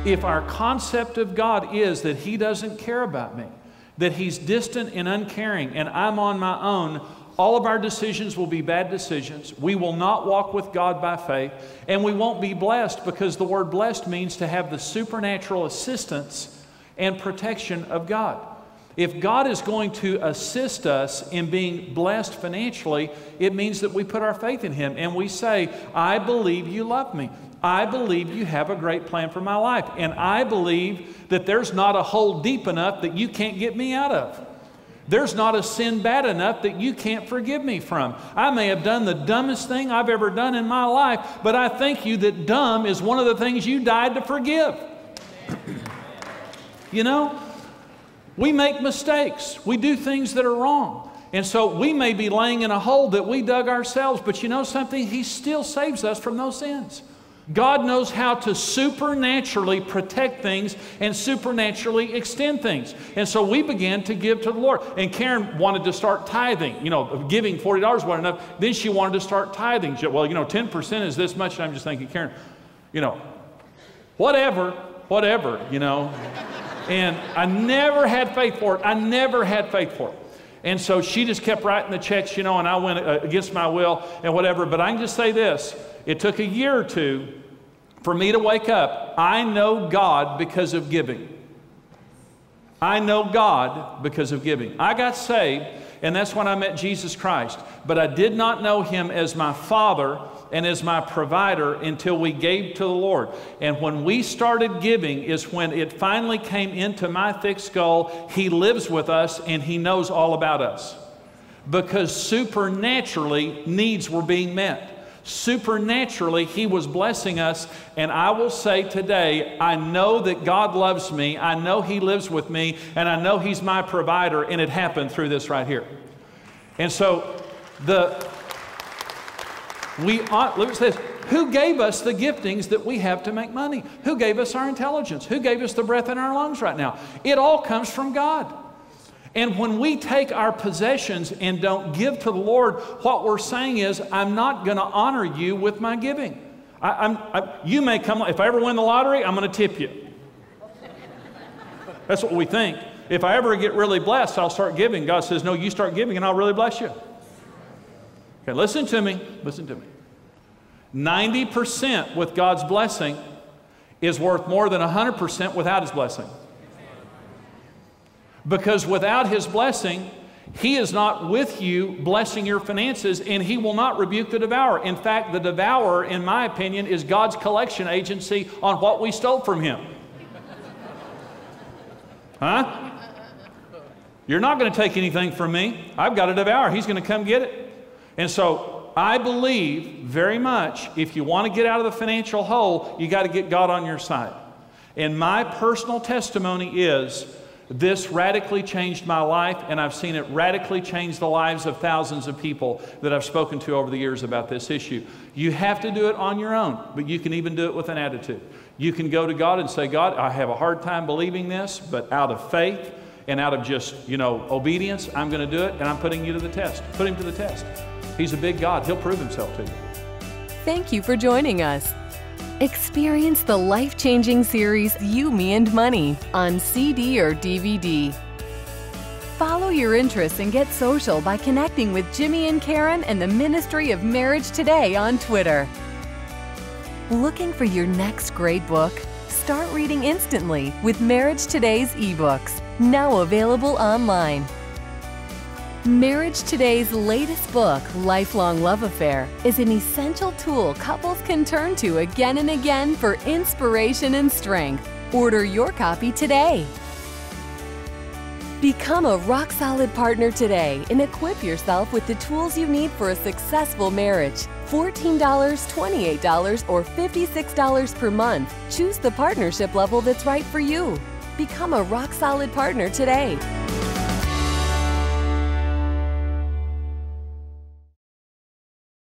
If our concept of God is that He doesn't care about me, that He's distant and uncaring, and I'm on my own, all of our decisions will be bad decisions. We will not walk with God by faith, and we won't be blessed, because the word blessed means to have the supernatural assistance and protection of God. If God is going to assist us in being blessed financially, it means that we put our faith in Him and we say, I believe you love me. I believe you have a great plan for my life. And I believe that there's not a hole deep enough that you can't get me out of. There's not a sin bad enough that you can't forgive me from. I may have done the dumbest thing I've ever done in my life, but I thank you that dumb is one of the things you died to forgive. You know, we make mistakes. We do things that are wrong. And so we may be laying in a hole that we dug ourselves, but you know something? He still saves us from those sins. God knows how to supernaturally protect things and supernaturally extend things. And so we began to give to the Lord. And Karen wanted to start tithing. You know, giving $40 wasn't enough. Then she wanted to start tithing. She, well, you know, 10% is this much. And I'm just thinking, Karen, you know, whatever, you know. And I never had faith for it. I never had faith for it. And so she just kept writing the checks, you know, and I went against my will and whatever. But I can just say this. It took a year or two for me to wake up. I know God because of giving. I know God because of giving. I got saved, and that's when I met Jesus Christ. But I did not know Him as my Father and as my provider until we gave to the Lord. And when we started giving is when it finally came into my thick skull. He lives with us, and He knows all about us. Because supernaturally, needs were being met. Supernaturally, He was blessing us, and I will say today, I know that God loves me, I know He lives with me, and I know He's my provider, and it happened through this right here. And so, look at this. Who gave us the giftings that we have to make money? Who gave us our intelligence? Who gave us the breath in our lungs right now? It all comes from God. And when we take our possessions and don't give to the Lord, what we're saying is, I'm not going to honor you with my giving. You may come, if I ever win the lottery, I'm going to tip you. That's what we think. If I ever get really blessed, I'll start giving. God says, no, you start giving and I'll really bless you. Okay, listen to me. Listen to me. 90% with God's blessing is worth more than 100% without His blessing. Because without His blessing, He is not with you blessing your finances, and He will not rebuke the devourer. In fact, the devourer, in my opinion, is God's collection agency on what we stole from Him. Huh? You're not going to take anything from me. I've got a devourer. He's going to come get it. And so I believe very much if you want to get out of the financial hole, you got to get God on your side. And my personal testimony is, this radically changed my life, and I've seen it radically change the lives of thousands of people that I've spoken to over the years about this issue. You have to do it on your own, but you can even do it with an attitude. You can go to God and say, God, I have a hard time believing this, but out of faith and out of just, you know, obedience, I'm going to do it, and I'm putting you to the test. Put Him to the test. He's a big God. He'll prove Himself to you. Thank you for joining us. Experience the life-changing series You, Me, and Money on CD or DVD. Follow your interests and get social by connecting with Jimmy and Karen and the Ministry of Marriage Today on Twitter. Looking for your next great book? Start reading instantly with Marriage Today's ebooks, now available online. Marriage Today's latest book, Lifelong Love Affair, is an essential tool couples can turn to again and again for inspiration and strength. Order your copy today. Become a rock-solid partner today and equip yourself with the tools you need for a successful marriage. $14, $28, or $56 per month. Choose the partnership level that's right for you. Become a rock-solid partner today.